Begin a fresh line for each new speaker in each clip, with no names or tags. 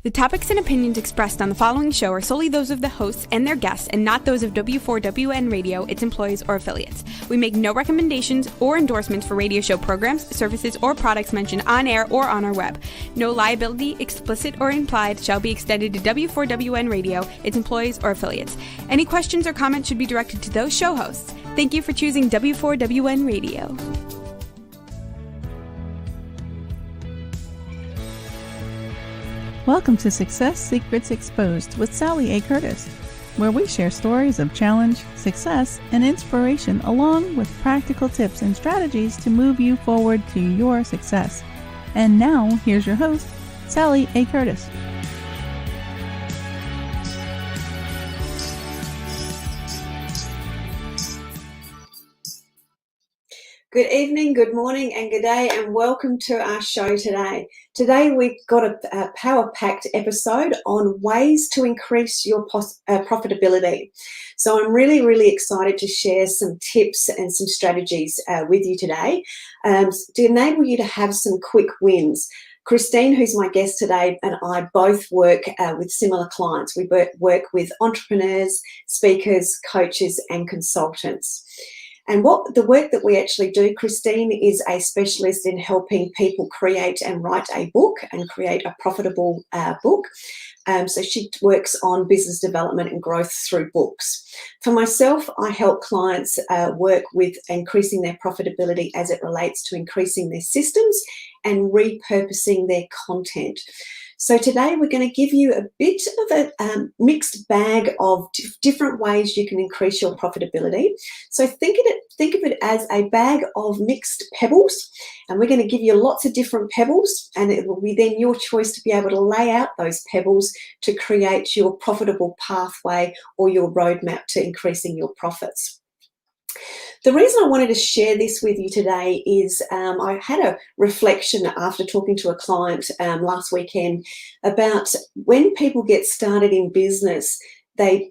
The topics and opinions expressed on the following show are solely those of the hosts and their guests and not those of W4WN Radio, its employees, or affiliates. We make no recommendations or endorsements for radio show programs, services, or products mentioned on air or on our web. No liability, explicit or implied, shall be extended to W4WN Radio, its employees, or affiliates. Any questions or comments should be directed to those show hosts. Thank you for choosing W4WN Radio.
Welcome to Success Secrets Exposed with Sally A. Curtis, where we share stories of challenge, success, and inspiration along with practical tips and strategies to move you forward to your success. And now, here's your host, Sally A. Curtis.
Good evening, good morning, and good day, and welcome to our show today. Today we've got a power-packed episode on ways to increase your profitability. So I'm really excited to share some tips and some strategies with you today to enable you to have some quick wins. Christine, who's my guest today, and I both work with similar clients. We work with entrepreneurs, speakers, coaches, and consultants. And what the work that we actually do, Christine is a specialist in helping people create and write a book and create a profitable book. So she works on business development and growth through books. For myself, I help clients work with increasing their profitability as it relates to increasing their systems and repurposing their content. So today we're going to give you a bit of a mixed bag of different ways you can increase your profitability. So think of it as a bag of mixed pebbles, and we're going to give you lots of different pebbles, and it will be then your choice to be able to lay out those pebbles to create your profitable pathway or your roadmap to increasing your profits. The reason I wanted to share this with you today is I had a reflection after talking to a client last weekend about when people get started in business, they're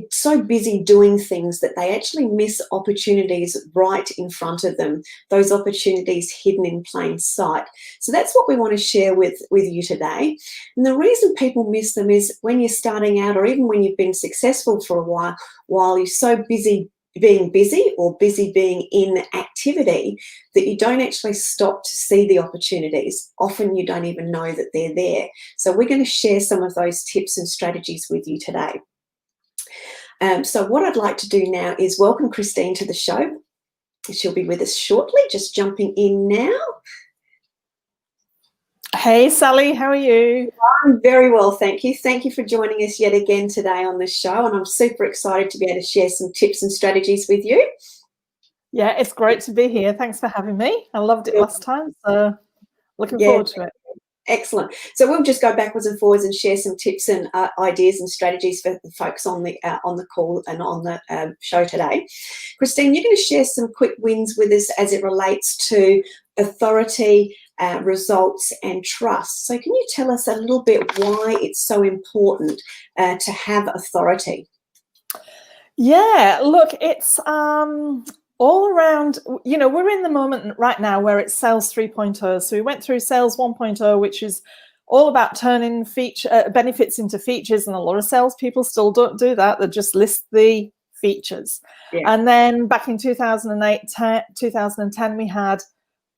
so busy doing things that they actually miss opportunities right in front of them, those opportunities hidden in plain sight. So that's what we want to share with you today. And the reason people miss them is when you're starting out, or even when you've been successful for a while you're so busy being busy or busy being in activity that you don't actually stop to see the opportunities. Often you don't even know that they're there. So we're going to share some of those tips and strategies with you today. So what I'd like to do now is welcome Christine to the show. She'll be with us shortly, just jumping in now.
Hey, Sally, how are you?
I'm very well, thank you. Thank you for joining us yet again today on the show, and I'm super excited to be able to share some tips and strategies with you.
Yeah, it's great to be here. Thanks for having me. I loved it last time, so looking forward to it.
Excellent. So we'll just go backwards and forwards and share some tips and ideas and strategies for the folks on the call and on the show today. Christine, you're going to share some quick wins with us as it relates to authority, results, and trust. So can you tell us a little bit why it's so important to have authority?
Yeah, look, it's all around, we're in the moment right now where it's sales 3.0. So we went through sales 1.0, which is all about turning benefits into features. And a lot of salespeople still don't do that. They just list the features. Yeah. And then back in 2010, we had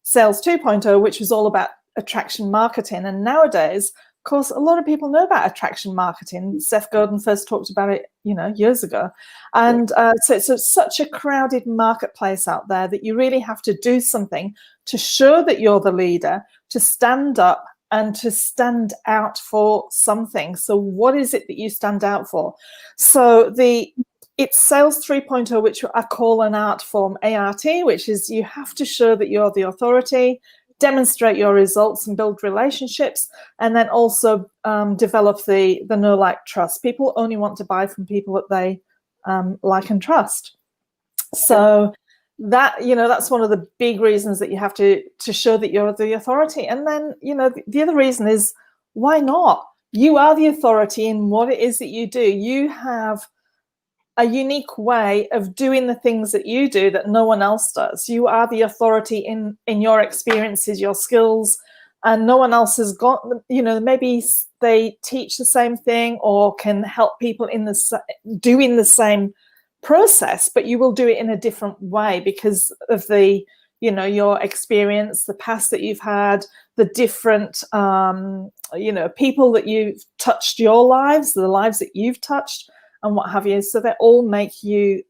sales 2.0, which was all about attraction marketing. And nowadays, of course, a lot of people know about attraction marketing. Seth Godin first talked about it, years ago. And so it's such a crowded marketplace out there that you really have to do something to show that you're the leader, to stand up and to stand out for something. So what is it that you stand out for? So it's sales 3.0, which I call an art form, ART, which is you have to show that you're the authority, demonstrate your results and build relationships, and then also develop the know, like, trust. People only want to buy from people that they like and trust. So that's one of the big reasons that you have to show that you're the authority. And then, the other reason is, why not? You are the authority in what it is that you do. You have a unique way of doing the things that you do that no one else does. You are the authority in your experiences, your skills, and no one else has got, maybe they teach the same thing or can help people doing the same process, but you will do it in a different way because of the, your experience, the past that you've had, the different, people that you've touched your lives, the lives that you've touched and what have you. So they all make you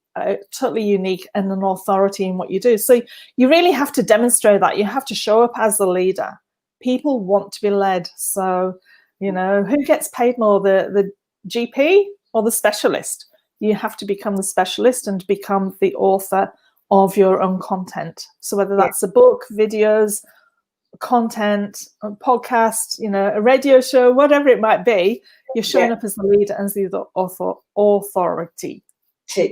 totally unique and an authority in what you do. So you really have to demonstrate that. You have to show up as the leader. People want to be led. So, who gets paid more, the GP or the specialist? You have to become the specialist and become the author of your own content. So whether that's a book, videos, content, a podcast, a radio show, whatever it might be, you're showing up as the leader and as the authority.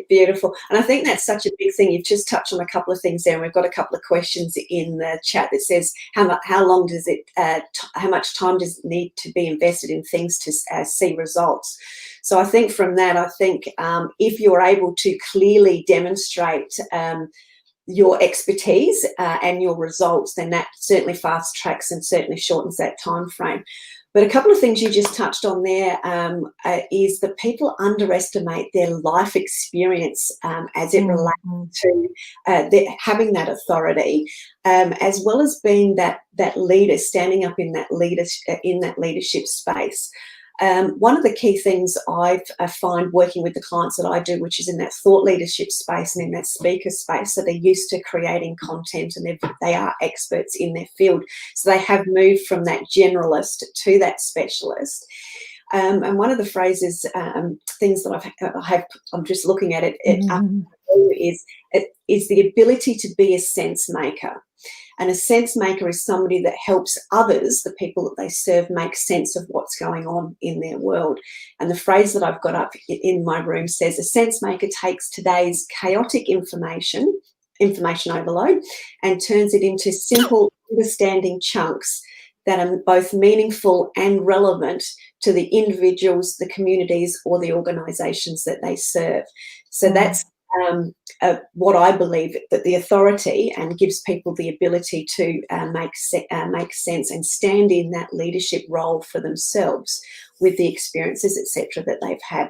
Beautiful. And I think that's such a big thing. You've just touched on a couple of things there, and we've got a couple of questions in the chat that says how much time does it need to be invested in things to see results? So I think from that, if you're able to clearly demonstrate your expertise and your results, then that certainly fast tracks and certainly shortens that time frame. But a couple of things you just touched on there is that people underestimate their life experience as it relates to having that authority, as well as being that leader, standing up in that leadership space. One of the key things I find working with the clients that I do, which is in that thought leadership space and in that speaker space, so they're used to creating content and they are experts in their field. So they have moved from that generalist to that specialist. And one of the phrases, things that I'm just looking at it is the ability to be a sense maker. And a sense maker is somebody that helps others, the people that they serve, make sense of what's going on in their world. And the phrase that I've got up in my room says, a sense maker takes today's chaotic information overload, and turns it into simple, understanding chunks that are both meaningful and relevant to the individuals, the communities, or the organisations that they serve. So that's what I believe, that the authority and gives people the ability to make sense and stand in that leadership role for themselves with the experiences, etc., that they've had.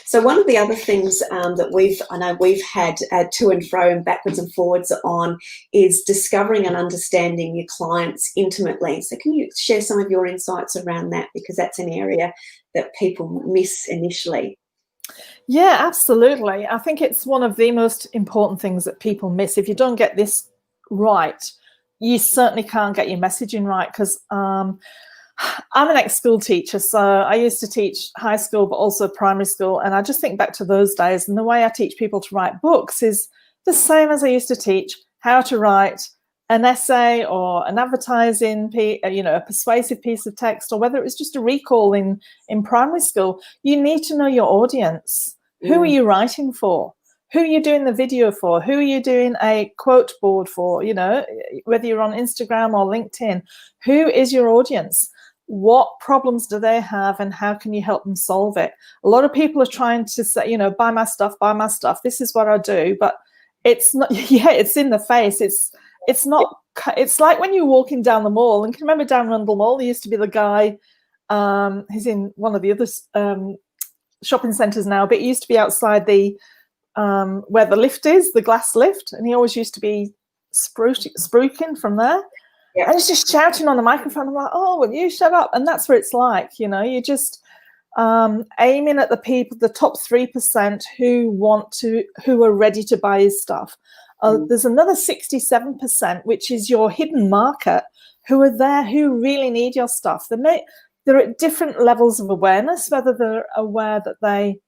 So one of the other things that I know we've had to and fro and backwards and forwards on is discovering and understanding your clients intimately. So can you share some of your insights around that, because that's an area that people miss initially?
Yeah, absolutely. I think it's one of the most important things that people miss. If you don't get this right, you certainly can't get your messaging right, because I'm an ex-school teacher, so I used to teach high school but also primary school, and I just think back to those days, and the way I teach people to write books is the same as I used to teach how to write an essay or an advertising, a persuasive piece of text, or whether it was just a recall in primary school. You need to know your audience. Who are you writing for? Who are you doing the video for? Who are you doing a quote board for? Whether you're on Instagram or LinkedIn, who is your audience? What problems do they have, and how can you help them solve it? A lot of people are trying to say, buy my stuff. This is what I do, but it's not. Yeah, it's in the face. It's not. It's like when you're walking down the mall, and can you remember down Rundle Mall, there used to be the guy. He's in one of the other shopping centres now, but he used to be outside the where the lift is, the glass lift, and he always used to be spruiking from there. Yeah. And he's just shouting on the microphone. I'm like, oh, will you shut up? And that's what it's like, you're just aiming at the people, the top 3% who are ready to buy his stuff. There's another 67%, which is your hidden market, who are there, who really need your stuff. They're at different levels of awareness, whether they're aware that they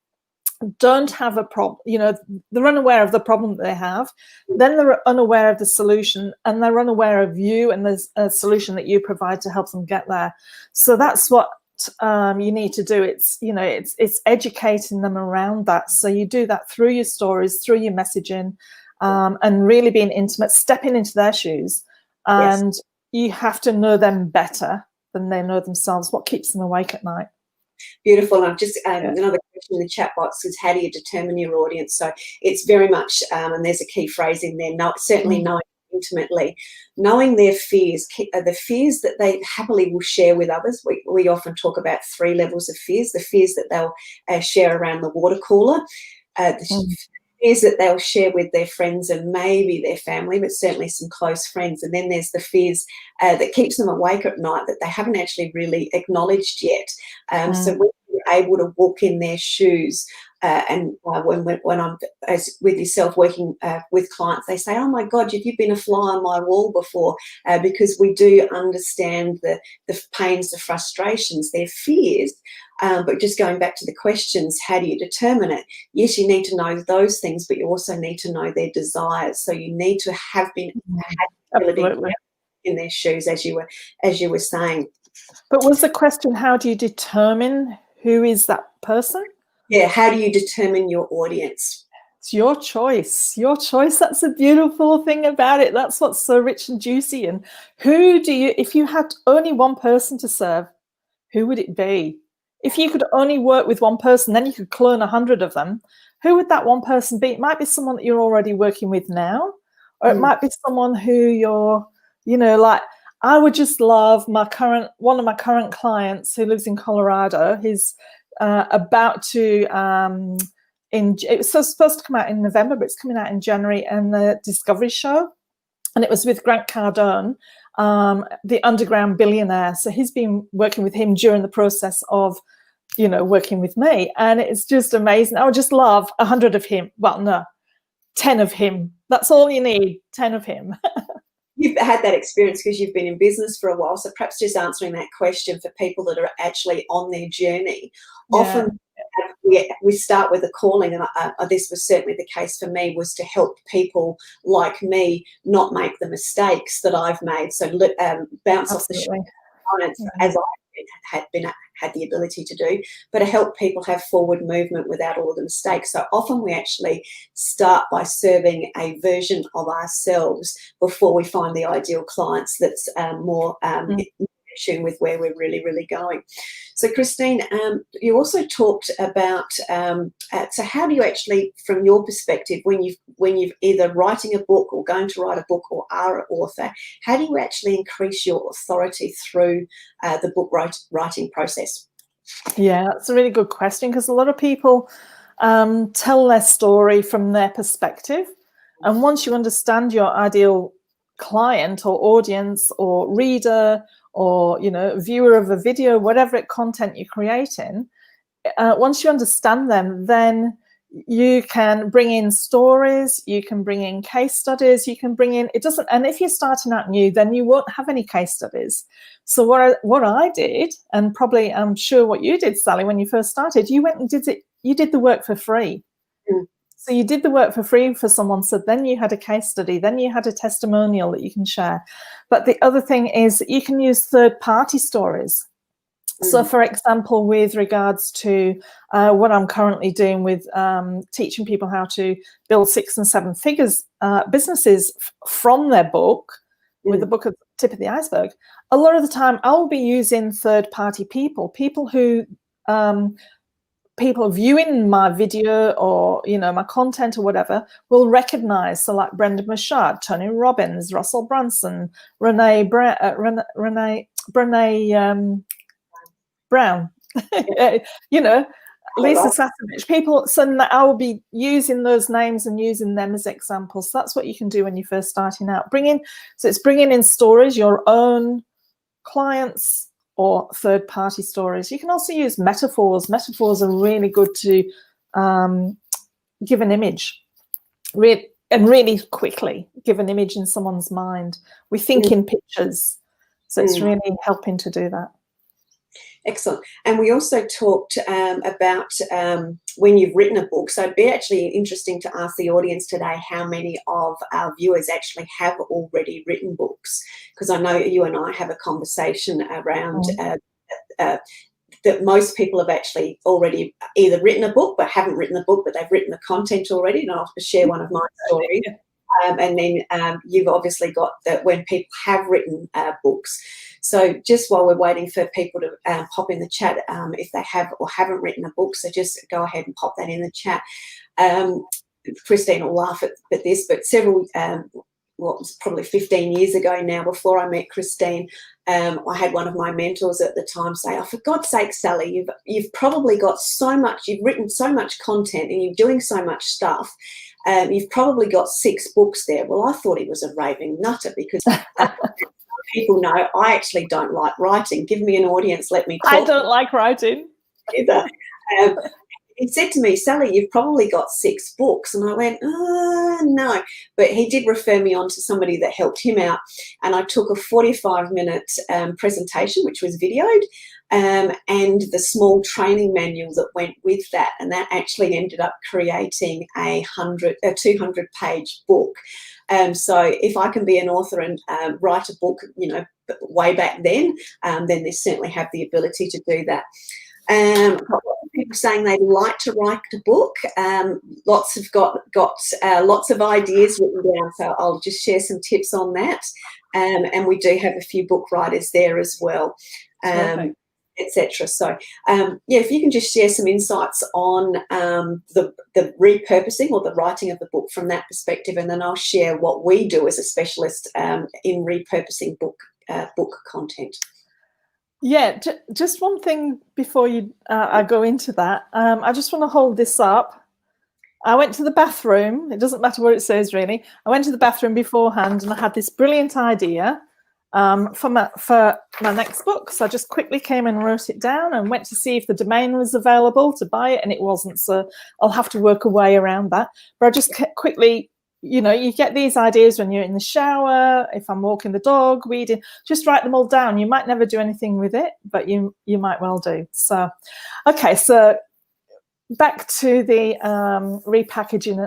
don't have a problem, they're unaware of the problem that they have, then they're unaware of the solution, and they're unaware of you and there's a solution that you provide to help them get there. So that's what you need to do. It's educating them around that. So you do that through your stories, through your messaging, and really being intimate, stepping into their shoes. And you have to know them better than they know themselves. What keeps them awake at night?
Beautiful. I've just another question in the chat box is, how do you determine your audience? So it's very much, and there's a key phrase in there, certainly knowing intimately, knowing their fears, the fears that they happily will share with others. We often talk about 3 levels of fears: the fears that they'll share around the water cooler, the fears that they'll share with their friends and maybe their family, but certainly some close friends. And then there's the fears that keeps them awake at night that they haven't actually really acknowledged yet. So when you're able to walk in their shoes, and when I'm with yourself working with clients, they say, "Oh my God, have you been a fly on my wall before?" Because we do understand the pains, the frustrations, their fears. But just going back to the questions, how do you determine it? Yes, you need to know those things, but you also need to know their desires. So you need to have been
Absolutely.
in their shoes, as you were saying.
But was the question, how do you determine who is that person?
Yeah, how do you determine your audience?
It's your choice. Your choice. That's the beautiful thing about it. That's what's so rich and juicy. And who do you, if you had only one person to serve, who would it be? If you could only work with one person, then you could clone 100 of them. Who would that one person be? It might be someone that you're already working with now, or it might be someone who you're, like, I would just love one of my current clients who lives in Colorado. He's about to, it was supposed to come out in November, but it's coming out in January, and the Discovery Show. And it was with Grant Cardone, the underground billionaire. So he's been working with him during the process of, working with me. And it's just amazing. I would just love 100 of him. Well, no, 10 of him. That's all you need, 10 of him.
You've had that experience because you've been in business for a while. So perhaps just answering that question for people that are actually on their journey.
Yeah.
Often we start with a calling, and this was certainly the case for me, was to help people like me not make the mistakes that I've made. So bounce off the clients as I had the ability to do, but to help people have forward movement without all of the mistakes. So often we actually start by serving a version of ourselves before we find the ideal clients that's more in tune with where we're really, really going. So Christine, you also talked about, so how do you actually, from your perspective, when you've either writing a book or going to write a book or are an author, how do you actually increase your authority through the book writing process?
Yeah, that's a really good question, because a lot of people tell their story from their perspective. And once you understand your ideal client or audience or reader or viewer of a video, whatever content you're creating, once you understand them, then you can bring in stories, you can bring in case studies, you can bring in, and if you're starting out new, then you won't have any case studies. So what I did, and probably I'm sure what you did, Sally, when you first started, you went and you did the work for free. So you did the work for free for someone. So then you had a case study, then you had a testimonial that you can share. But the other thing is that you can use third-party stories. So, for example, with regards to what I'm currently doing with teaching people how to build 6 and 7 figures businesses from their book, with the book at the tip of the iceberg, a lot of the time I will be using third-party people who people viewing my video or my content or whatever will recognize. So like Brenda Mashard, Tony Robbins, Russell Brunson, Brene Brown, Lisa Sasevich, people. So I will be using those names and using them as examples. So that's what you can do when you're first starting out. It's bringing in stories, your own clients or third-party stories. You can also use metaphors. Metaphors are really good to give an image, and really quickly give an image in someone's mind. We think in pictures, so it's really helping to do that.
Excellent. And we also talked about when you've written a book. So it'd be actually interesting to ask the audience today how many of our viewers actually have already written books, because I know you and I have a conversation around that most people have actually already either written a book but haven't written the book, but they've written the content already. And I'll share one of my stories. And then you've obviously got that when people have written books. So just while we're waiting for people to pop in the chat, if they have or haven't written a book, so just go ahead and pop that in the chat. Christine will laugh at this, but several well, it's probably 15 years ago now, before I met Christine, I had one of my mentors at the time say, "Oh, for God's sake, Sally, you've probably got so much, you've written so much content and you're doing so much stuff. You've probably got 6 books there." Well, I thought he was a raving nutter, because people know I actually don't like writing. Give me an audience, let me talk.
I don't like writing
either. He said to me, "Sally, you've probably got 6 books." And I went, no. But he did refer me on to somebody that helped him out. And I took a 45-minute presentation, which was videoed, and the small training manual that went with that. And that actually ended up creating a 200-page book. So if I can be an author and write a book, way back then they certainly have the ability to do that. People saying they'd like to write a book. Lots have got lots of ideas written down, so I'll just share some tips on that. And we do have a few book writers there as well, etc. So, if you can just share some insights on the repurposing or the writing of the book from that perspective, and then I'll share what we do as a specialist in repurposing book content.
Yeah, just one thing before I go into that. I just want to hold this up. I went to the bathroom. It doesn't matter what it says, really. I went to the bathroom beforehand, and I had this brilliant idea for my next book. So I just quickly came and wrote it down and went to see if the domain was available to buy it, and it wasn't. So I'll have to work a way around that. But I just quickly... you get these ideas when you're in the shower, if I'm walking the dog, weeding, just write them all down. You might never do anything with it, but you might well do. So, okay, so back to the repackaging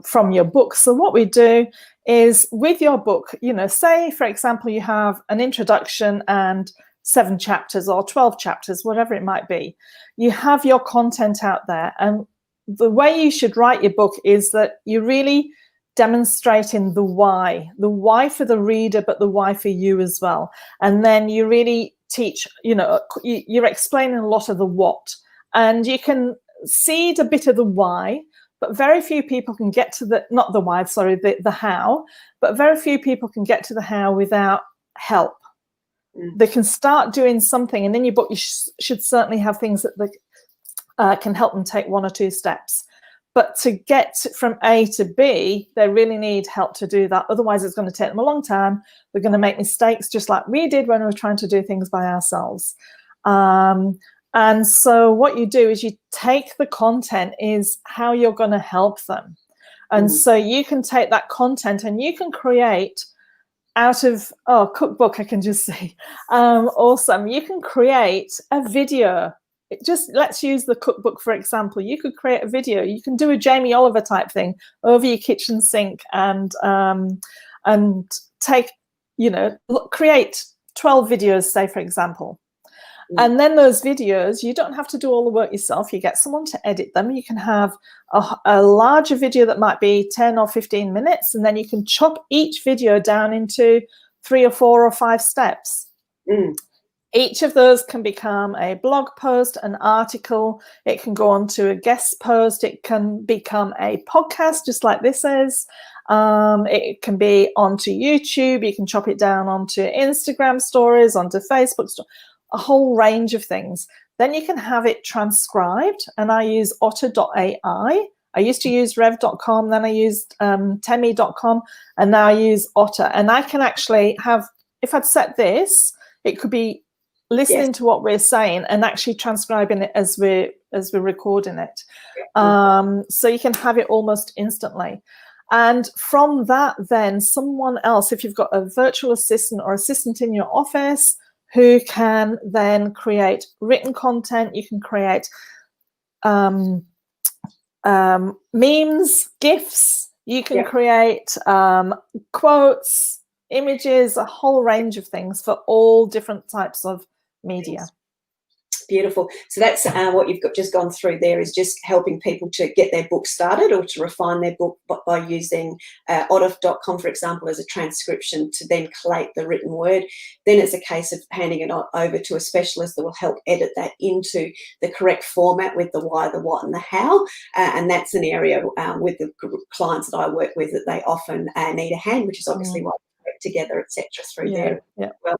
from your book. So what we do is with your book, say, for example, you have an introduction and 7 chapters or 12 chapters, whatever it might be. You have your content out there, and the way you should write your book is that you're really demonstrating the why for the reader, but the why for you as well. And then you really teach, you're explaining a lot of the what, and you can seed a bit of the why, but very few people can get to the how, but very few people can get to the how without help. They can start doing something, and in your book you should certainly have things that can help them take 1 or 2 steps. But to get from A to B, they really need help to do that. Otherwise, it's going to take them a long time. They're going to make mistakes, just like we did when we were trying to do things by ourselves. And so what you do is you take the content is how you're going to help them. And so you can take that content and you can create out of, cookbook, I can just see. Awesome. You can create a video. Let's use the cookbook, for example. You could create a video. You can do a Jamie Oliver type thing over your kitchen sink and take, create 12 videos, say, for example. And then those videos, you don't have to do all the work yourself. You get someone to edit them. You can have a larger video that might be 10 or 15 minutes, and then you can chop each video down into 3 or 4 or 5 steps. Each of those can become a blog post, an article. It can go on to a guest post. It can become a podcast, just like this is. It can be onto YouTube. You can chop it down onto Instagram stories, onto Facebook stories, a whole range of things. Then you can have it transcribed, and I use otter.ai. I used to use rev.com, then I used temi.com, and now I use Otter. And I can actually have, if I'd set this, it could be listening to what we're saying and actually transcribing it as we're recording it. So you can have it almost instantly. And from that, then someone else, if you've got a virtual assistant or assistant in your office who can then create written content, you can create memes, GIFs, you can create quotes, images, a whole range of things for all different types of media.
Beautiful. So that's what you've just gone through there, is just helping people to get their book started or to refine their book by using otter.com, for example, as a transcription to then collate the written word. Then it's a case of handing it over to a specialist that will help edit that into the correct format with the why, the what, and the how. And that's an area with the clients that I work with that they often need a hand, which is obviously why we work together, etc. through there.
Yeah.
Well,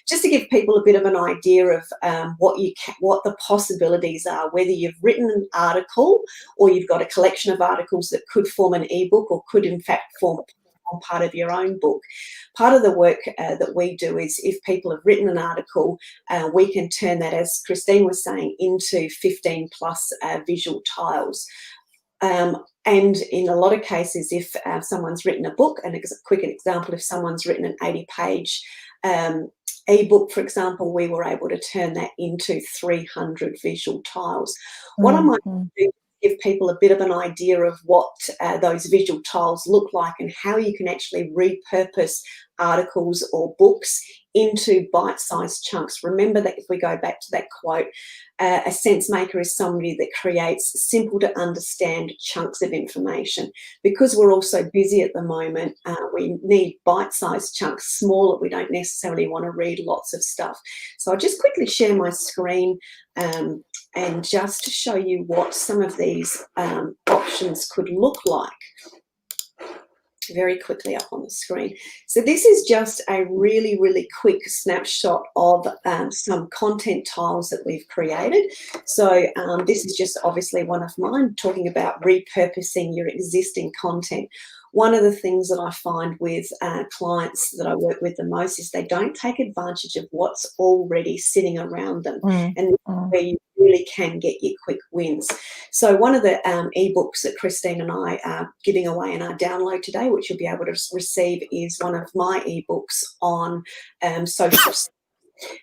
just to give people a bit of an idea of what the possibilities are, whether you've written an article or you've got a collection of articles that could form an ebook or could in fact form part of your own book. Part of the work that we do is, if people have written an article, we can turn that, as Christine was saying, into 15 plus visual tiles. And in a lot of cases, if someone's written a book, and a quick example, if someone's written an 80-page ebook, for example, we were able to turn that into 300 visual tiles. What I might do is give people a bit of an idea of what those visual tiles look like and how you can actually repurpose articles or books into bite-sized chunks. Remember that if we go back to that quote, a sense maker is somebody that creates simple to understand chunks of information. Because we're all so busy at the moment, we need bite-sized chunks, smaller. We don't necessarily want to read lots of stuff. So I'll just quickly share my screen and just to show you what some of these options could look like. Very quickly up on the screen. So this is just a really, really quick snapshot of some content tiles that we've created. So this is just obviously one of mine, talking about repurposing your existing content. One of the things that I find with clients that I work with the most is they don't take advantage of what's already sitting around them. And where you really can get your quick wins. So one of the ebooks that Christine and I are giving away in our download today, which you'll be able to receive, is one of my ebooks on social.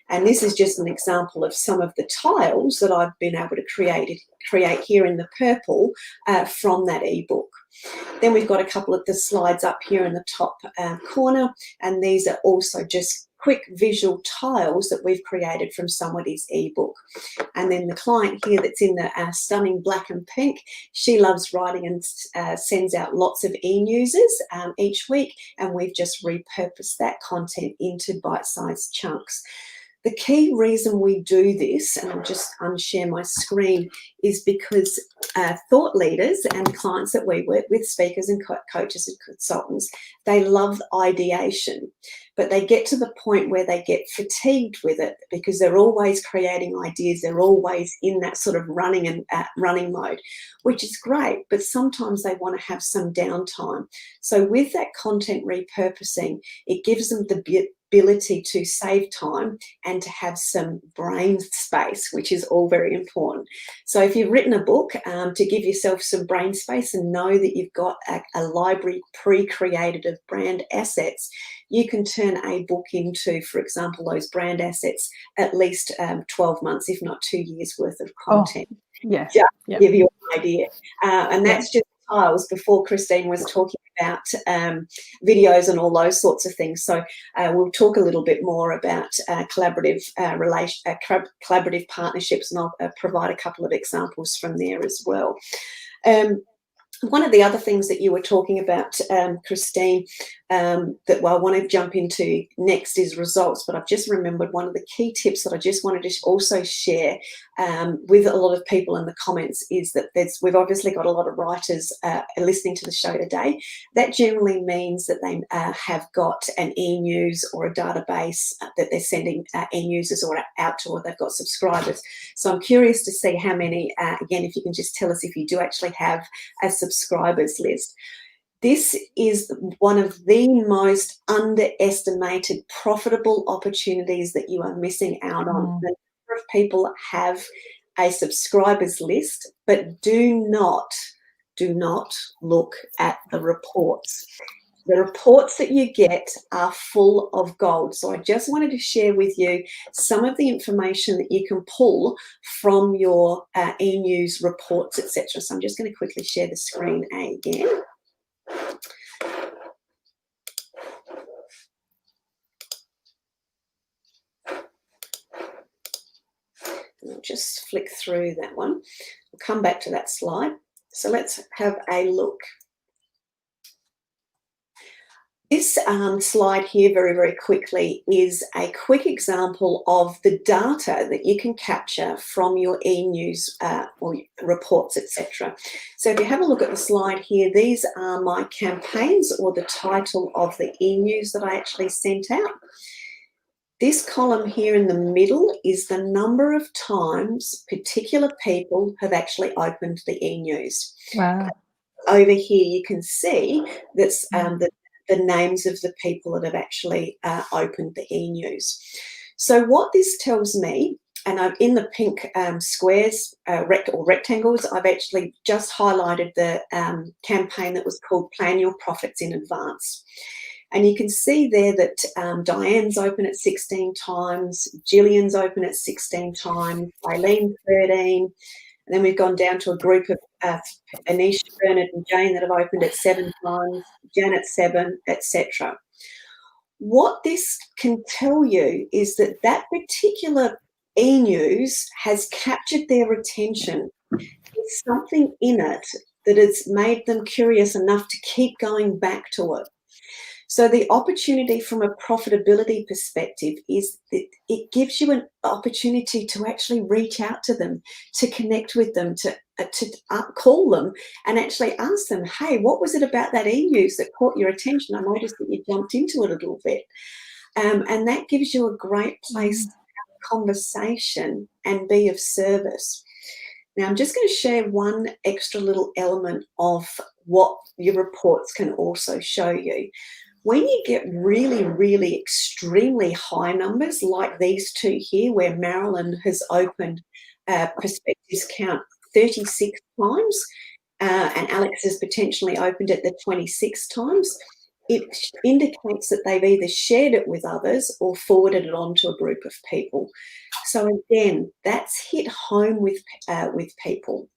And this is just an example of some of the tiles that I've been able to create here in the purple from that ebook. Then we've got a couple of the slides up here in the top corner, and these are also just quick visual tiles that we've created from somebody's ebook. And then the client here that's in the stunning black and pink, she loves writing and sends out lots of e-newses each week, and we've just repurposed that content into bite-sized chunks. The key reason we do this, and I'll just unshare my screen, is because thought leaders and clients that we work with, speakers and coaches and consultants, they love ideation, but they get to the point where they get fatigued with it because they're always creating ideas. They're always in that sort of running mode, which is great, but sometimes they want to have some downtime. So with that content repurposing, it gives them the ability to save time and to have some brain space, which is all very important. So if you've written a book, to give yourself some brain space and know that you've got a library pre-created of brand assets, you can turn a book into, for example, those brand assets at least 12 months, if not 2 years worth of content.
Yes.
Just to give you an idea. And that's just tiles. Before, Christine was talking about videos and all those sorts of things. So we'll talk a little bit more about collaborative partnerships, and I'll provide a couple of examples from there as well. One of the other things that you were talking about, Christine, that I want to jump into next is results, but I've just remembered one of the key tips that I just wanted to also share with a lot of people in the comments is that we've obviously got a lot of writers listening to the show today. That generally means that they have got an e-news or a database that they're sending e-newsers out to, or they've got subscribers. So I'm curious to see how many, again, if you can just tell us if you do actually have a subscribers list. This is one of the most underestimated profitable opportunities that you are missing out on. The number of people have a subscribers list, but do not look at the reports. The reports that you get are full of gold. So I just wanted to share with you some of the information that you can pull from your e-news reports, etc. So I'm just going to quickly share the screen again. I'll just flick through that one. We'll come back to that slide. So let's have a look. This slide here, very, very quickly, is a quick example of the data that you can capture from your e-news or reports, etc. So if you have a look at the slide here, these are my campaigns, or the title of the e-news that I actually sent out. This column here in the middle is the number of times particular people have actually opened the e-news.
Wow.
Over here you can see that's the names of the people that have actually opened the e-news. So what this tells me, and I'm in the pink squares or rectangles, I've actually just highlighted the campaign that was called Plan Your Profits in Advance. And you can see there that Diane's open at 16 times, Gillian's open at 16 times, Eileen 13, and then we've gone down to a group of Anisha, Bernard and Jane that have opened at 7 times, Janet 7, etc. What this can tell you is that that particular e-news has captured their attention. There's something in it that has made them curious enough to keep going back to it. So the opportunity from a profitability perspective is that it gives you an opportunity to actually reach out to them, to connect with them, to call them and actually ask them, hey, what was it about that e-news that caught your attention? I noticed that you jumped into it a little bit. And that gives you a great place to have a conversation and be of service. Now, I'm just going to share one extra little element of what your reports can also show you. When you get really, really extremely high numbers like these two here, where Marilyn has opened Perspectives Count 36 times and Alex has potentially opened it the 26 times, it indicates that they've either shared it with others or forwarded it on to a group of people. So again, that's hit home with people.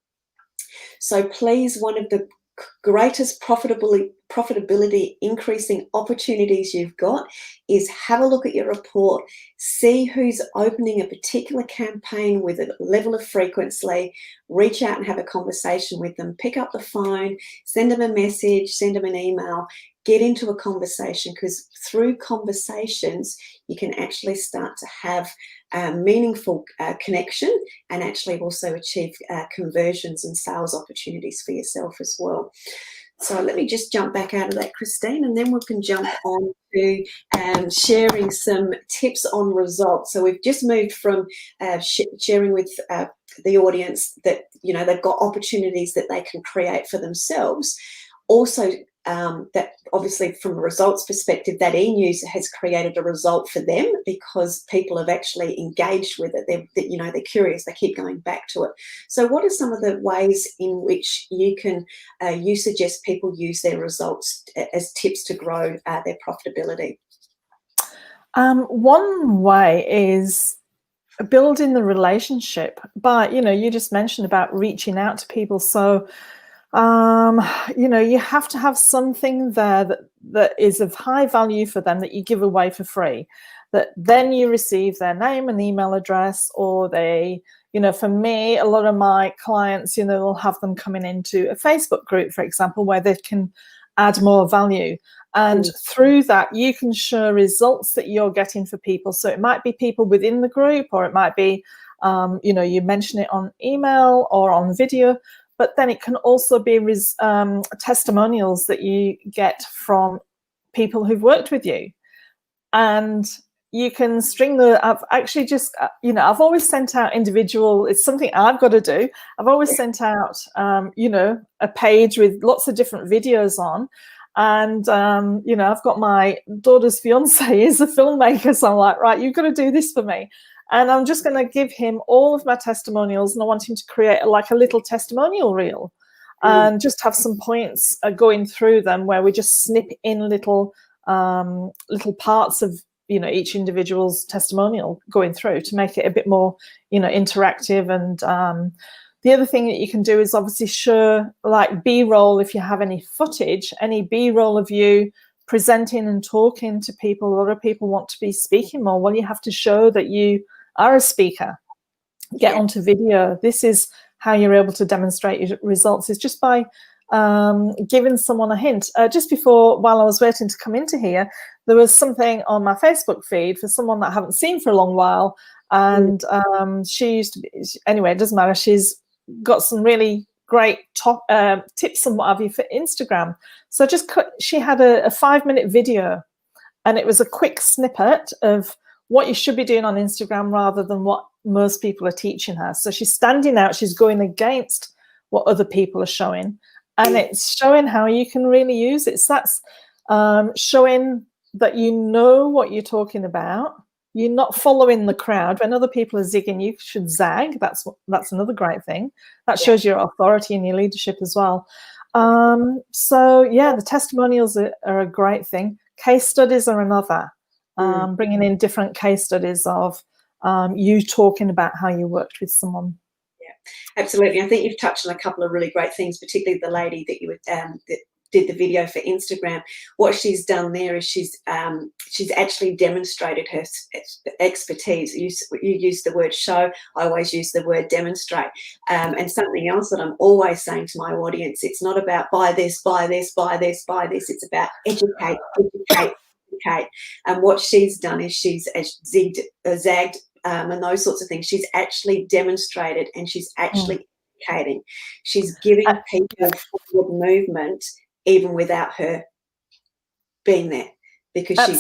So please, one of the greatest profitability increasing opportunities you've got is have a look at your report, see who's opening a particular campaign with a level of frequency, reach out and have a conversation with them, pick up the phone, send them a message, send them an email, get into a conversation, because through conversations you can actually start to have meaningful connection and actually also achieve conversions and sales opportunities for yourself as well. So let me just jump back out of that, Christine, and then we can jump on to sharing some tips on results. So we've just moved from sharing with the audience that, you know, they've got opportunities that they can create for themselves. Also, that obviously from a results perspective, that e-news has created a result for them because people have actually engaged with it. They're curious, they keep going back to it. So what are some of the ways in which you can, you suggest people use their results as tips to grow their profitability?
One way is building the relationship by, you just mentioned about reaching out to people. So you have to have something there that is of high value for them that you give away for free, that then you receive their name and email address, or they, for me, a lot of my clients, will have them coming into a Facebook group, for example, where they can add more value. And through that, you can show results that you're getting for people. So it might be people within the group, or it might be, you mention it on email or on video. But then it can also be testimonials that you get from people who've worked with you. And you can string I've actually just, I've always sent out individual, it's something I've got to do. I've always sent out, a page with lots of different videos on. And, I've got my daughter's fiance is a filmmaker. So I'm like, right, you've got to do this for me. And I'm just going to give him all of my testimonials, and I want him to create like a little testimonial reel and just have some points going through them where we just snip in little parts of, each individual's testimonial going through to make it a bit more, interactive. And the other thing that you can do is obviously show like B-roll, if you have any footage, any B-roll of you presenting and talking to people. A lot of people want to be speaking more. Well, you have to show that you are a speaker. get onto video. This is how you're able to demonstrate your results, is just by giving someone a hint. Just before, while I was waiting to come into here, there was something on my Facebook feed for someone that I haven't seen for a long while, and she used to be, anyway, it doesn't matter, she's got some really great tips and what have you for Instagram. So she had a 5-minute video, and it was a quick snippet of what you should be doing on Instagram rather than what most people are teaching her. So she's standing out, she's going against what other people are showing, and it's showing how you can really use it. So that's showing that you know what you're talking about. You're not following the crowd. When other people are zigging, you should zag. That's another great thing. That shows your authority and your leadership as well. So yeah, the testimonials are a great thing. Case studies are another. Bringing in different case studies of you talking about how you worked with someone.
Yeah, absolutely. I think you've touched on a couple of really great things, particularly the lady that you that did the video for Instagram. What she's done there is she's actually demonstrated her expertise. You use the word show. I always use the word demonstrate. And something else that I'm always saying to my audience, it's not about buy this, buy this, buy this, buy this. It's about educate, educate, educate. And what she's done is she's zagged and those sorts of things. She's actually demonstrated, and she's actually educating. She's giving people forward movement even without her being there, because she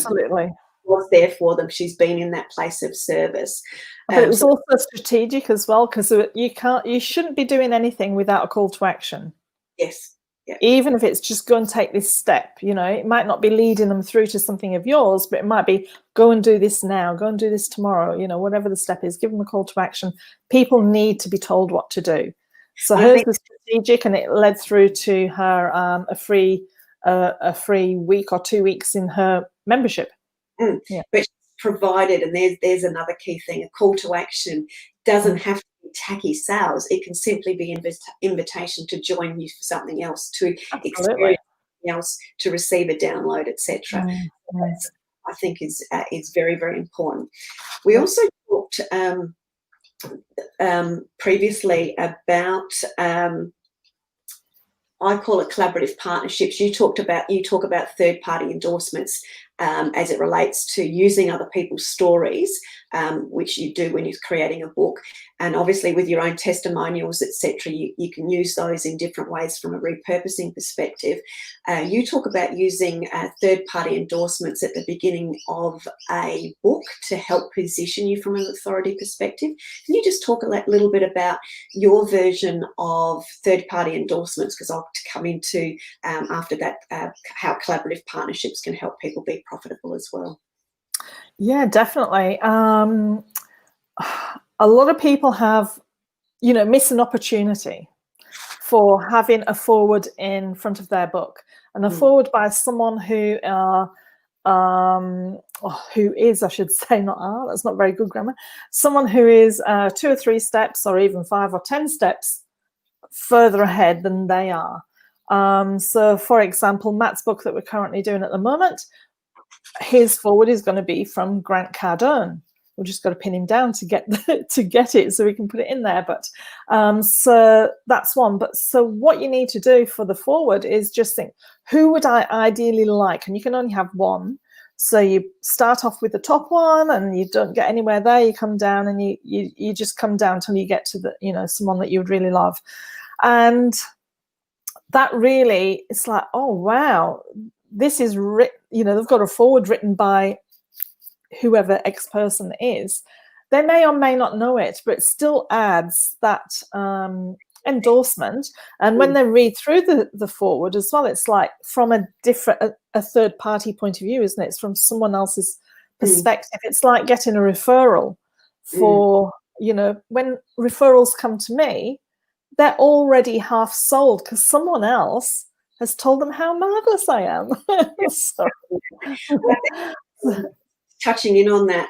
was there for them. She's been in that place of service.
But it was also strategic as well, because you shouldn't be doing anything without a call to action.
Yes. Yeah.
Even if it's just go and take this step, it might not be leading them through to something of yours, but it might be go and do this now, go and do this tomorrow, whatever the step is, give them a call to action. People need to be told what to do. So hers was strategic, and it led through to her a free week or 2 weeks in her membership.
But she's provided, and there's another key thing, a call to action doesn't have to be tacky sales. It can simply be invitation to join you for something else, to experience something else, to receive a download, etc. I think is very, very important. We also talked previously about I call it collaborative partnerships. You talk about third-party endorsements as it relates to using other people's stories, which you do when you're creating a book, and obviously with your own testimonials, etc. You can use those in different ways from a repurposing perspective. You talk about using third-party endorsements at the beginning of a book to help position you from an authority perspective. Can you just talk a little bit about your version of third-party endorsements, because I'll come into after that how collaborative partnerships can help people be profitable as well.
Yeah, definitely. A lot of people have, miss an opportunity for having a forward in front of their book, and a forward by someone who is, I should say, that's not very good grammar, someone who is 2 or 3 steps, or even 5 or 10 steps further ahead than they are. So, for example, Matt's book that we're currently doing at the moment, his forward is going to be from Grant Cardone. We've just got to pin him down to get it so we can put it in there. But so that's one. But so what you need to do for the forward is just think, who would I ideally like? And you can only have one. So you start off with the top one, and you don't get anywhere there. You come down, and you just come down till you get to the someone that you would really love. And that really, it's like, oh wow, this is they've got a forward written by whoever X person is. They may or may not know it, but it still adds that endorsement. And when they read through the forward as well, it's like from a third party point of view, isn't it? It's from someone else's perspective. It's like getting a referral for, when referrals come to me, they're already half sold because someone else has told them how marvelous I am.
Touching in on that,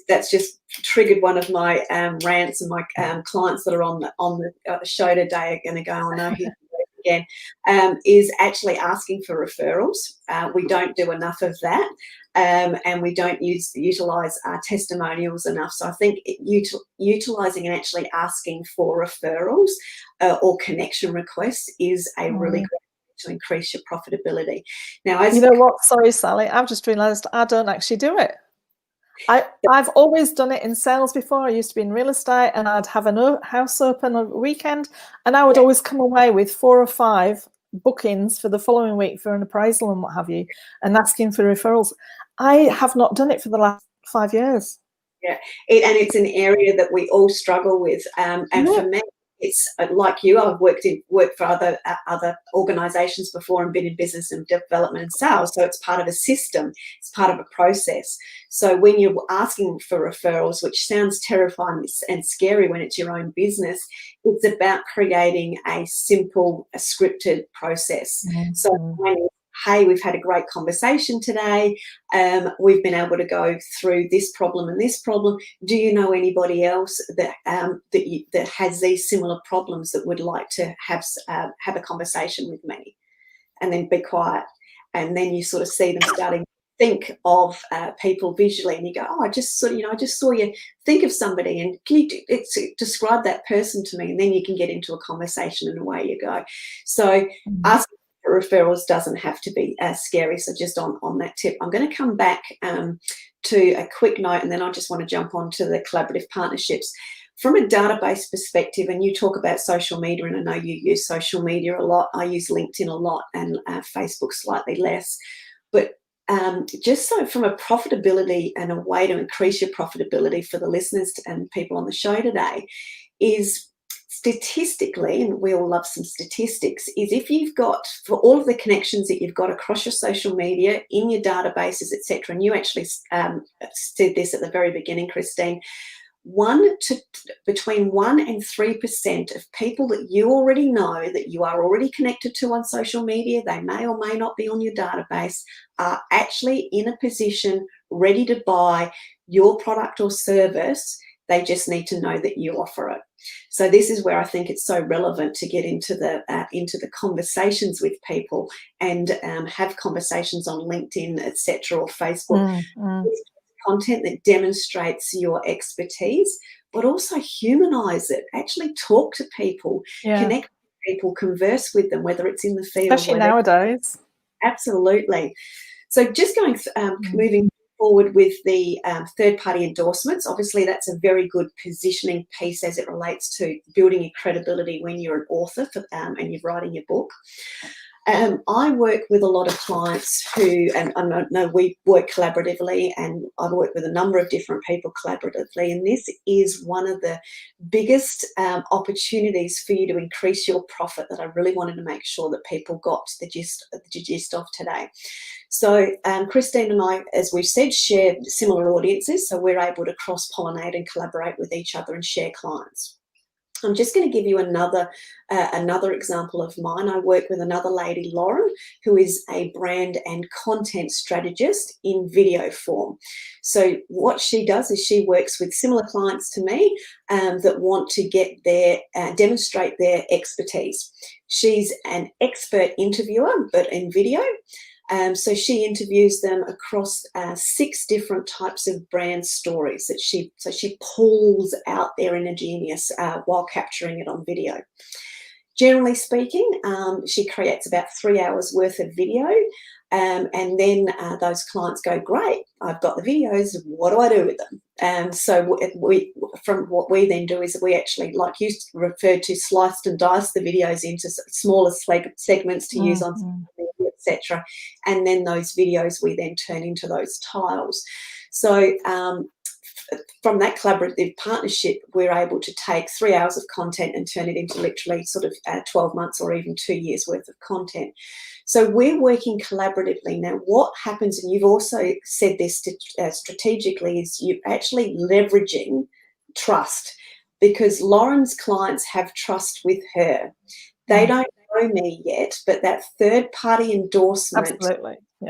that's just triggered one of my rants, and my clients that are on the show today are going to go, oh no, here again, is actually asking for referrals. We don't do enough of that. and we don't utilize our testimonials enough. So I think utilizing and actually asking for referrals or connection requests is a really great way to increase your profitability. Now, as
you know what? Sorry, Sally, I've just realised I don't actually do it. I've always done it in sales before. I used to be in real estate, and I'd have a house open on a weekend, and I would always come away with 4 or 5 bookings for the following week for an appraisal and what have you, and asking for referrals. I have not done it for the last 5 years.
Yeah, and it's an area that we all struggle with. And for me, it's like you. I've worked for other organisations before and been in business and development and sales. So it's part of a system. It's part of a process. So when you're asking for referrals, which sounds terrifying and scary when it's your own business, it's about creating a simple, scripted process. So hey, we've had a great conversation today. We've been able to go through this problem and this problem. Do you know anybody else that that has these similar problems that would like to have a conversation with me? And then be quiet. And then you sort of see them starting to think of people visually, and you go, oh, I just saw you think of somebody, and can you describe that person to me? And then you can get into a conversation, and away you go. So asking referrals doesn't have to be scary. So just on that tip, I'm going to come back to a quick note, and then I just want to jump on to the collaborative partnerships. From a database perspective, and you talk about social media, and I know you use social media a lot. I use LinkedIn a lot, and Facebook slightly less. But just so from a profitability and a way to increase your profitability for the listeners and people on the show today is, statistically, and we all love some statistics, is if you've got, for all of the connections that you've got across your social media, in your databases, etc., and you actually said this at the very beginning, Christine, between 1% and 3% of people that you already know, that you are already connected to on social media, they may or may not be on your database, are actually in a position ready to buy your product or service. They just need to know that you offer it. So this is where I think it's so relevant to get into the conversations with people and have conversations on LinkedIn, etc., or Facebook. Content that demonstrates your expertise, but also humanize it. Actually talk to people, connect with people, converse with them, whether it's in the field.
Especially nowadays.
Absolutely. So just moving forward with the third-party endorsements. Obviously, that's a very good positioning piece as it relates to building your credibility when you're an author and you're writing your book. I work with a lot of clients who, and I know we work collaboratively, and I've worked with a number of different people collaboratively, and this is one of the biggest opportunities for you to increase your profit that I really wanted to make sure that people got the gist of today. So Christine and I, as we've said, share similar audiences, so we're able to cross-pollinate and collaborate with each other and share clients. I'm just going to give you another example of mine. I work with another lady, Lauren, who is a brand and content strategist in video form. So what she does is she works with similar clients to me that want to get demonstrate their expertise. She's an expert interviewer, but in video. So she interviews them across 6 different types of brand stories that she pulls out their inner genius while capturing it on video. Generally speaking, she creates about 3 hours worth of video, and then those clients go, great, I've got the videos, what do I do with them? So from what we then do is we actually, like you referred to, sliced and diced the videos into smaller segments to use on social media, etc. And then those videos we then turn into those tiles. So from that collaborative partnership, we're able to take 3 hours of content and turn it into literally sort of 12 months or even 2 years worth of content. So we're working collaboratively. Now, what happens, and you've also said this strategically, is you're actually leveraging trust, because Lauren's clients have trust with her. They don't know me yet, but that third-party endorsement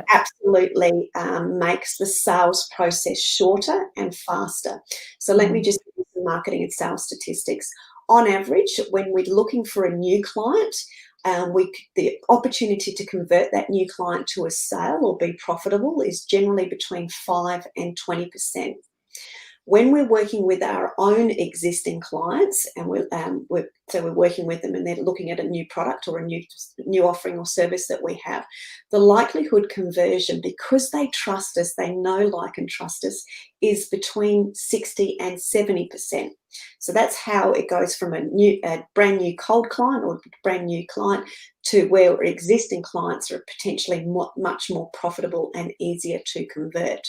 absolutely makes the sales process shorter and faster. So let me just give you some marketing and sales statistics. On average, when we're looking for a new client, the opportunity to convert that new client to a sale or be profitable is generally between 5 and 20%. When we're working with our own existing clients, and we're working with them and they're looking at a new product or a new offering or service that we have, the likelihood conversion, because they trust us, they know, like, and trust us, is between 60 and 70%. So that's how it goes from a brand new cold client or brand new client to where existing clients are potentially much more profitable and easier to convert.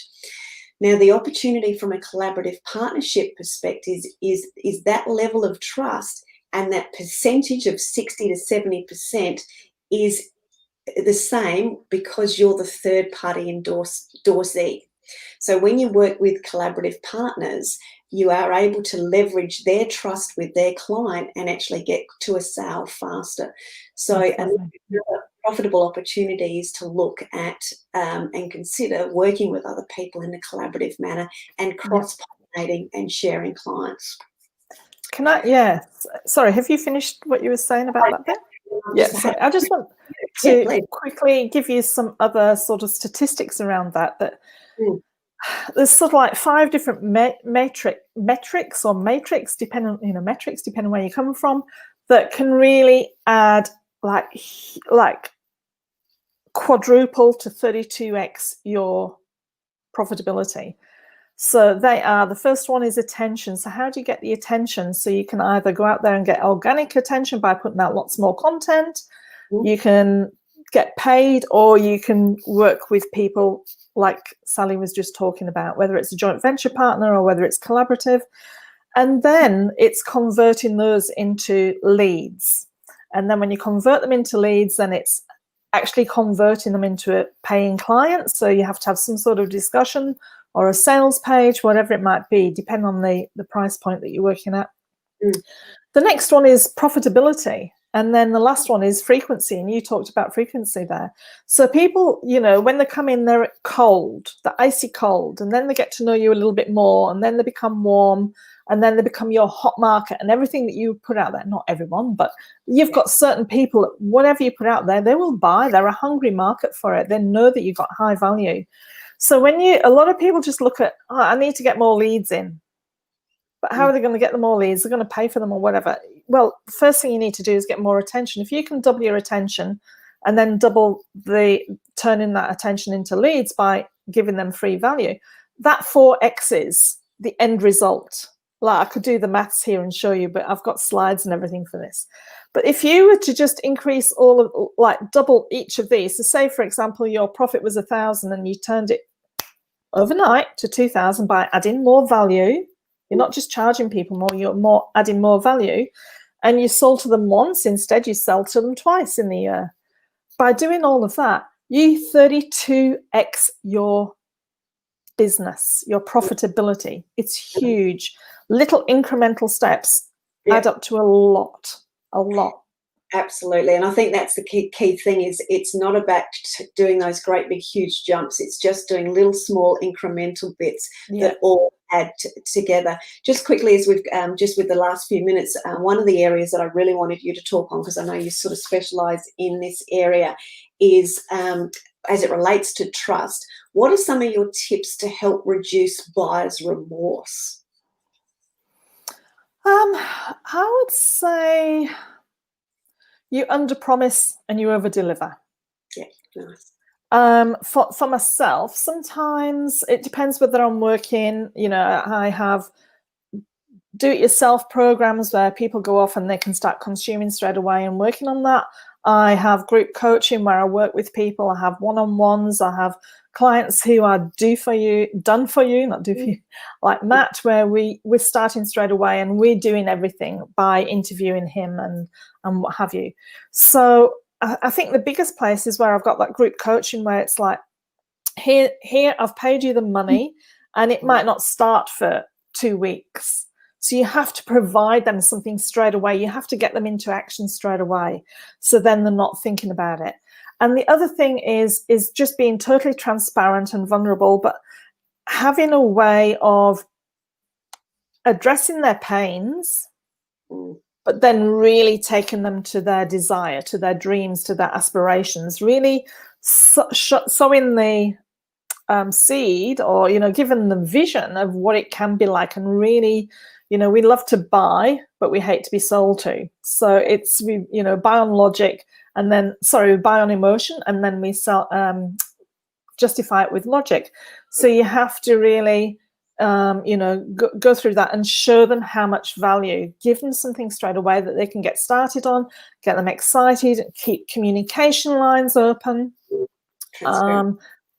Now, the opportunity from a collaborative partnership perspective is that level of trust, and that percentage of 60 to 70% is the same because you're the third party endorsee. So when you work with collaborative partners, you are able to leverage their trust with their client and actually get to a sale faster. So another profitable opportunities to look at and consider working with other people in a collaborative manner and cross-pollinating and sharing clients.
Can I, sorry, have you finished what you were saying about that bit? Yes, I just want to quickly give you some other sort of statistics around that. There's sort of like 5 different metrics, depending on where you come from, that can really add like quadruple to 32x your profitability. So they are, the first one is attention. So how do you get the attention? So you can either go out there and get organic attention by putting out lots more content, you can get paid, or you can work with people like Sally was just talking about, whether it's a joint venture partner or whether it's collaborative. And then it's converting those into leads. And then when you convert them into leads, then it's actually converting them into a paying client. So you have to have some sort of discussion or a sales page, whatever it might be, depending on the price point that you're working at. The next one is profitability. And then the last one is frequency. And you talked about frequency there. So people, when they come in, they're cold, they're icy cold, and then they get to know you a little bit more, and then they become warm, and then they become your hot market, and everything that you put out there, not everyone, but you've got certain people, whatever you put out there, they will buy. They're a hungry market for it. They know that you've got high value. So a lot of people just look at, I need to get more leads in. But how are they going to get them more leads? They're going to pay for them or whatever. Well, the first thing you need to do is get more attention. If you can double your attention and then double turning that attention into leads by giving them free value, that 4x's the end result. Like, I could do the maths here and show you, but I've got slides and everything for this. But if you were to just increase double each of these, so say, for example, your profit was 1,000 and you turned it overnight to 2,000 by adding more value. You're not just charging people more, you're adding more value. And you sold to them once, instead you sell to them twice in the year. By doing all of that, you 32x your business, your profitability. It's huge. Little incremental steps add up to a lot.
Absolutely. And I think that's the key thing is it's not about doing those great big huge jumps. It's just doing little small incremental bits that all add together. Just quickly, as we've just with the last few minutes, one of the areas that I really wanted you to talk on, because I know you sort of specialize in this area, is as it relates to trust. What are some of your tips to help reduce buyer's remorse?
I would say you underpromise and you overdeliver.
Yeah, nice.
For myself, sometimes it depends whether I'm working. I have do-it-yourself programs where people go off and they can start consuming straight away and working on that. I have group coaching where I work with people. I have one-on-ones. I have clients who are done for you, not do for you, like Matt, where we're starting straight away and we're doing everything by interviewing him and what have you. So I think the biggest place is where I've got that group coaching where it's like, here I've paid you the money and it might not start for 2 weeks. So you have to provide them something straight away. You have to get them into action straight away. So then they're not thinking about it. And the other thing is just being totally transparent and vulnerable, but having a way of addressing their pains but then really taking them to their desire, to their dreams, to their aspirations, really sowing the seed, or, you know, given the vision of what it can be like. And really, you know, we love to buy, but we hate to be sold to. So it's, we, you know, buy on logic, and then, sorry, we buy on emotion, and then we sell, justify it with logic. So you have to really, you know, go through that and show them how much value. Give them something straight away that they can get started on, get them excited, keep communication lines open.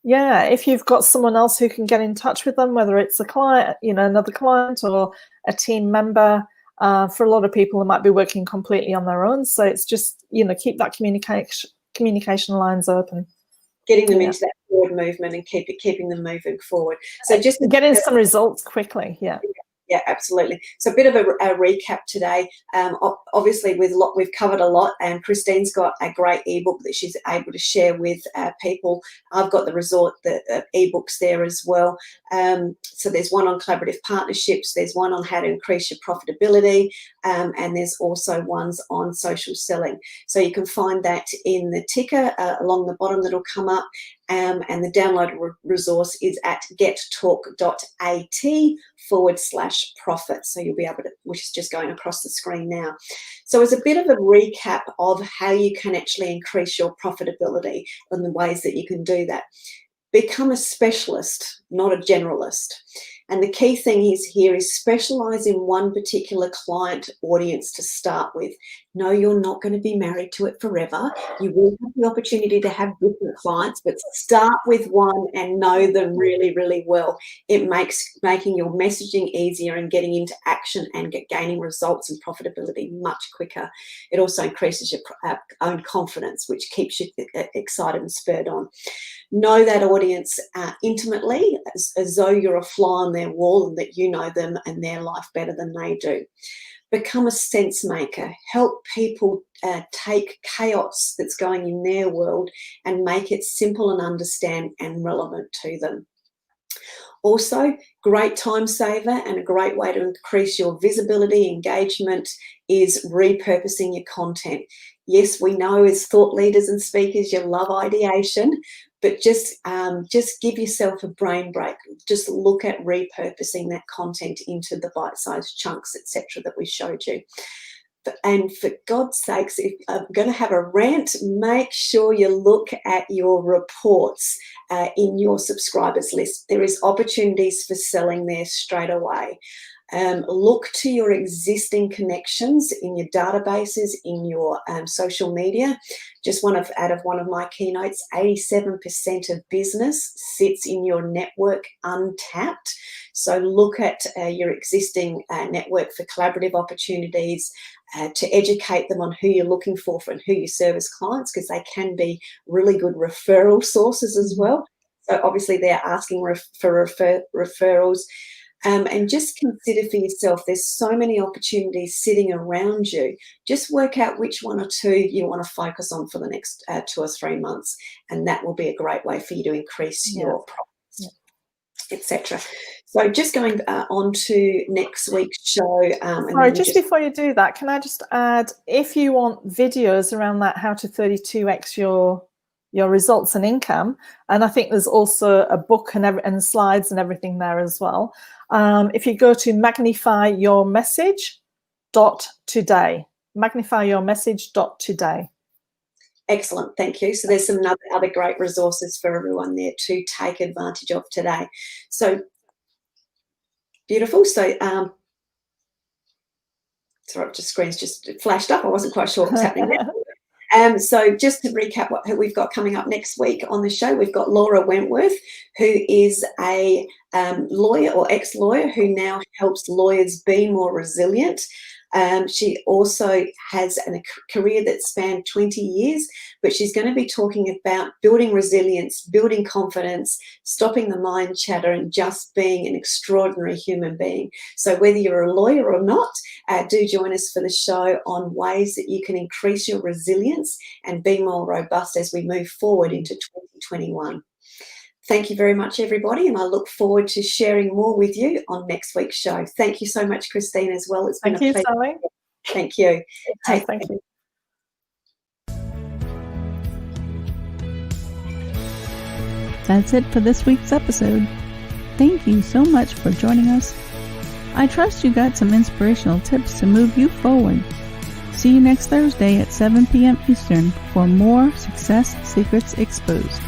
Yeah, if you've got someone else who can get in touch with them, whether it's a client, you know, another client, or a team member, for a lot of people, they might be working completely on their own. So it's just, you know, keep that communication lines open.
Getting them into that forward movement and keeping them moving forward. So just
getting some results quickly.
Yeah, absolutely. So a bit of a recap today. Obviously, we've covered a lot, and Christine's got a great ebook that she's able to share with people. I've got the ebooks there as well. So there's one on collaborative partnerships, there's one on how to increase your profitability, and there's also ones on social selling. So you can find that in the ticker along the bottom that'll come up. And the download resource is at gettalk.at/profit. So you'll be able to, which is just going across the screen now. So as a bit of a recap of how you can actually increase your profitability and the ways that you can do that. Become a specialist, not a generalist. And the key thing is specialize in one particular client audience to start with. No, you're not going to be married to it forever. You will have the opportunity to have different clients, but start with one and know them really, really well. It makes making your messaging easier and getting into action and gaining results and profitability much quicker. It also increases your own confidence, which keeps you excited and spurred on. Know that audience intimately, as though you're a fly on their wall, and that you know them and their life better than they do. Become a sense maker. Help people take chaos that's going in their world and make it simple and understand and relevant to them. Also, great time saver and a great way to increase your visibility, engagement, is repurposing your content. Yes, we know as thought leaders and speakers, you love ideation, but just give yourself a brain break. Just look at repurposing that content into the bite-sized chunks, etc., that we showed you. And for God's sakes, if I'm going to have a rant, make sure you look at your reports in your subscribers list. There is opportunities for selling there straight away. Look to your existing connections in your databases, in your social media. Just out of one of my keynotes, 87% of business sits in your network untapped. So look at your existing network for collaborative opportunities, to educate them on who you're looking for and who you serve as clients, because they can be really good referral sources as well. So obviously they're asking for referrals. And just consider for yourself, there's so many opportunities sitting around you. Just work out which one or two you want to focus on for the next 2 or 3 months, and that will be a great way for you to increase your profits, etc. So just going on to next week's show.
Sorry, just before you do that, can I just add, if you want videos around that, how to 32x your results and income, and I think there's also a book and slides and everything there as well. If you go to magnifyyourmessage.today, magnifyyourmessage.today.
Excellent, thank you. So there's some other great resources for everyone there to take advantage of today. So beautiful. So sorry, the screen's just flashed up. I wasn't quite sure what was happening there. So just to recap what we've got coming up next week on the show, we've got Laura Wentworth, who is a lawyer or ex-lawyer who now helps lawyers be more resilient. She also has a career that spanned 20 years, but she's going to be talking about building resilience, building confidence, stopping the mind chatter, and just being an extraordinary human being. So whether you're a lawyer or not, do join us for the show on ways that you can increase your resilience and be more robust as we move forward into 2021. Thank you very much, everybody, and I look forward to sharing more with you on next week's show. Thank you so much, Christine, as well. It's been a pleasure.
Thank you, Sally.
Thank you.
Thank you.
That's it for this week's episode. Thank you so much for joining us. I trust you got some inspirational tips to move you forward. See you next Thursday at 7 p.m. Eastern for more Success Secrets Exposed.